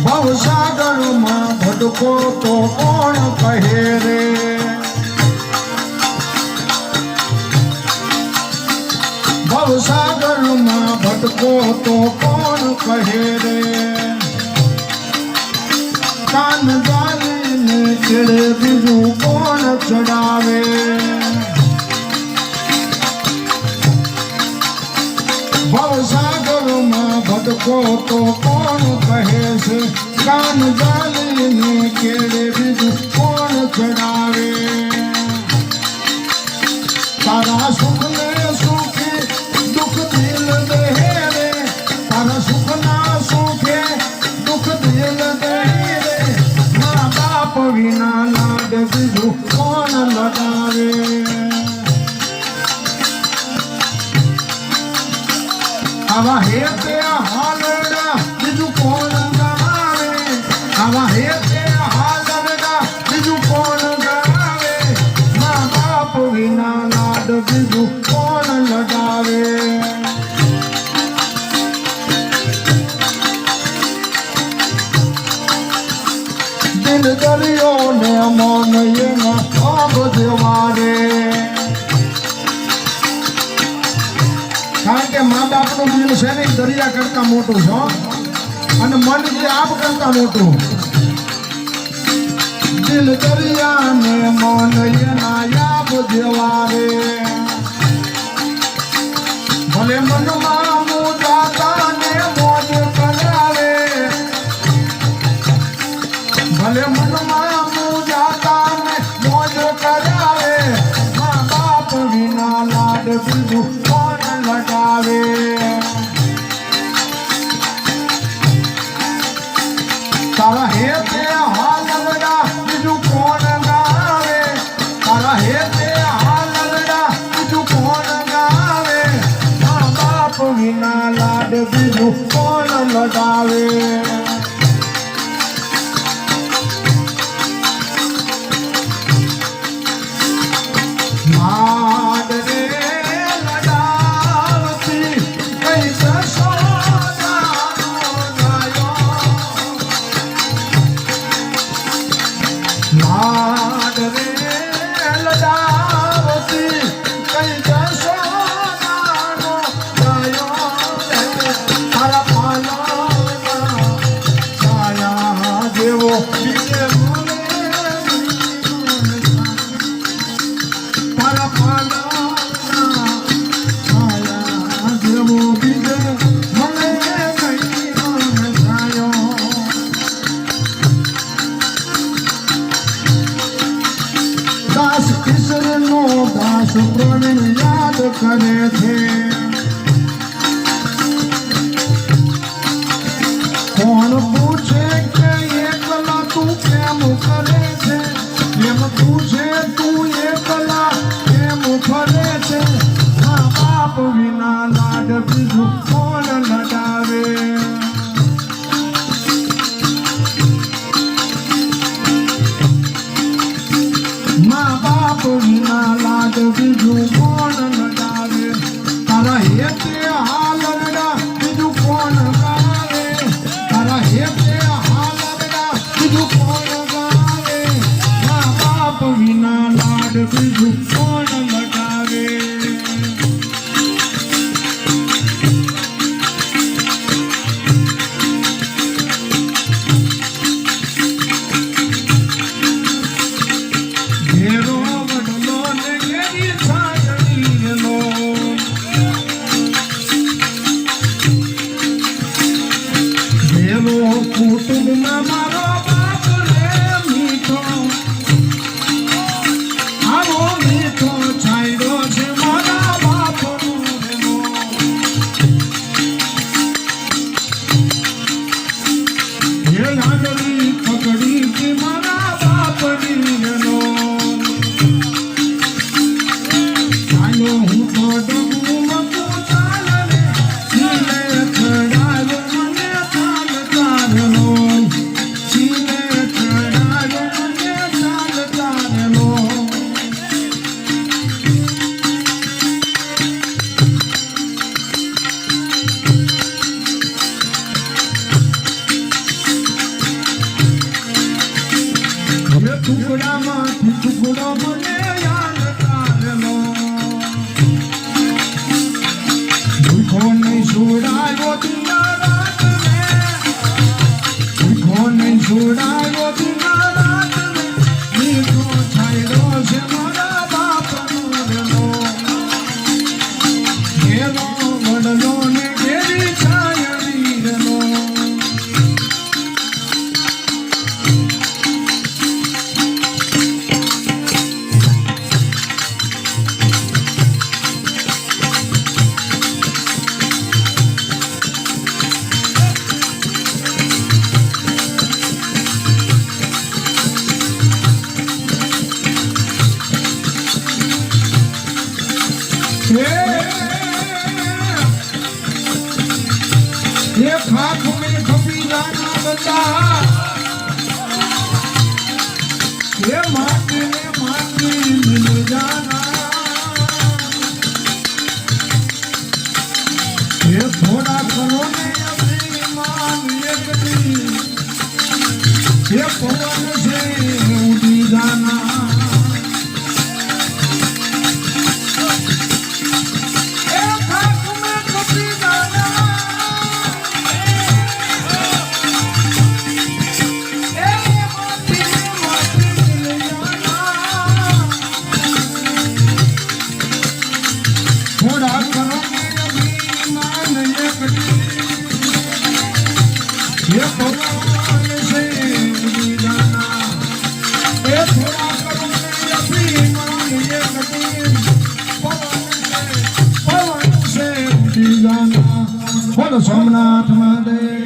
ભવસાગરમાં ભટકો તો કોણ કહે રે, ભવસાગરમાં ભટકો તો કોણ કહે રે, કાન ગાલીને છેડે બીજું કોણ ચડાવે, ભવસાગરમાં ભટકો તો કોણ કહે છે, કાન ગાલીને છેડે બીજું કોણ ચડાવે, તારા સુખને સુખે દુઃખ દિલ દે રે, તારા સુખના સુખે દુઃખ દિલ દે રે, મા બાપ વિના લાડ બીજું કોણ લગાવે, આવા હે તે હાલડા બીજું કોણ ગાવે, આવા હે તે હાલડા બીજું કોણ ગાવે, મા બાપ વિના લાડ બીજું કોણ લગાવે, દિલ દરિયો ને મન એના આગ જેવા રે, કારણ કે મા બાપનું દિલ છે ને દરિયા કરતા મોટું છે અને મન જે આપ કરતા મોટું, દિલ દરિયા ને મન એના આપ જેવા રે, ભલે મનમાં મુજાતા ને મોજ કરાવે, ભલે મનમાં મુજાતા ને મોજ કરાવે, મા બાપ વિના લાડ બીજું કોણ લગાવે, તારા હે તે હાલવડા બીજું કોણ ગાવે, તારા હે તે હાલવડા બીજું કોણ ગાવે, મા બાપ વિના લાડ બીજું કોણ લગાવે, લાડ રે લડાવતી કઈ જશોદાનો ગાયો, લાડ રે લડાવતી કઈ જશોદાનો ગાયો, તારા પાલવના છાયા જેવો બીજે ભૂલે, તારા પાલવના છાયા જેવો બીજે મને કઈ છાયો, દાસ કિશોરનો દાસ પ્રવીણ યાદ કરે છે, કોણ પૂછે કે એકલા તું કેમ કરે છે, એમ પૂછે તું એકલા કેમ ફરે છે, મા બાપ વિના લાડ બીજું કોણ લગાવે, મા બાપ વિના લાડ બીજું કોણ લગાવે, તારા હે તે હાલરડા બીજું કોણ ગાવે, તારા હે તે હાલરડા બીજું કોણ ગાવે, મા બાપ વિના લાડ બીજું કોણ લગાવે, ઘેરો વડલો ને ઘેરી છાયડીનો, ઘેરો કુટુંબમાં મારો બાપ રે મીઠો, આવો મીઠો છાયડો છે મારા બાપનો રેલો, હે લાડલી પકડી કે મારા બાપની રેલો, ચાલો હું તો ડગું મકું ચાલ રે, છીલે ચડાયો મને ચાલ ચાલનો, છીલે ચડાયો મને ચાલ ચાલનો, ટુકડામાંથી ટુકડો મને યાદ કરેલો ભૂખો નહીં છોડાયો દિના રાતને ભૂખો નહીં છોડાયો દિના રાતને મીઠો છાયડો છે મારા બાપનો રેલો ઘેરો વડલો ને ઘેરી છાયડી રેલો ये खाक में खपी जाना बता ये माटी मिल जाना ये थोड़ा करो ने अभिमान एक दी ये पवन से उड़ी जाना ये भगवान से उड़ी जाना ये थोड़ा करो ने अभिमान ये कठिन पवन से उड़ी जाना बोलो सोमनाथ महादेव।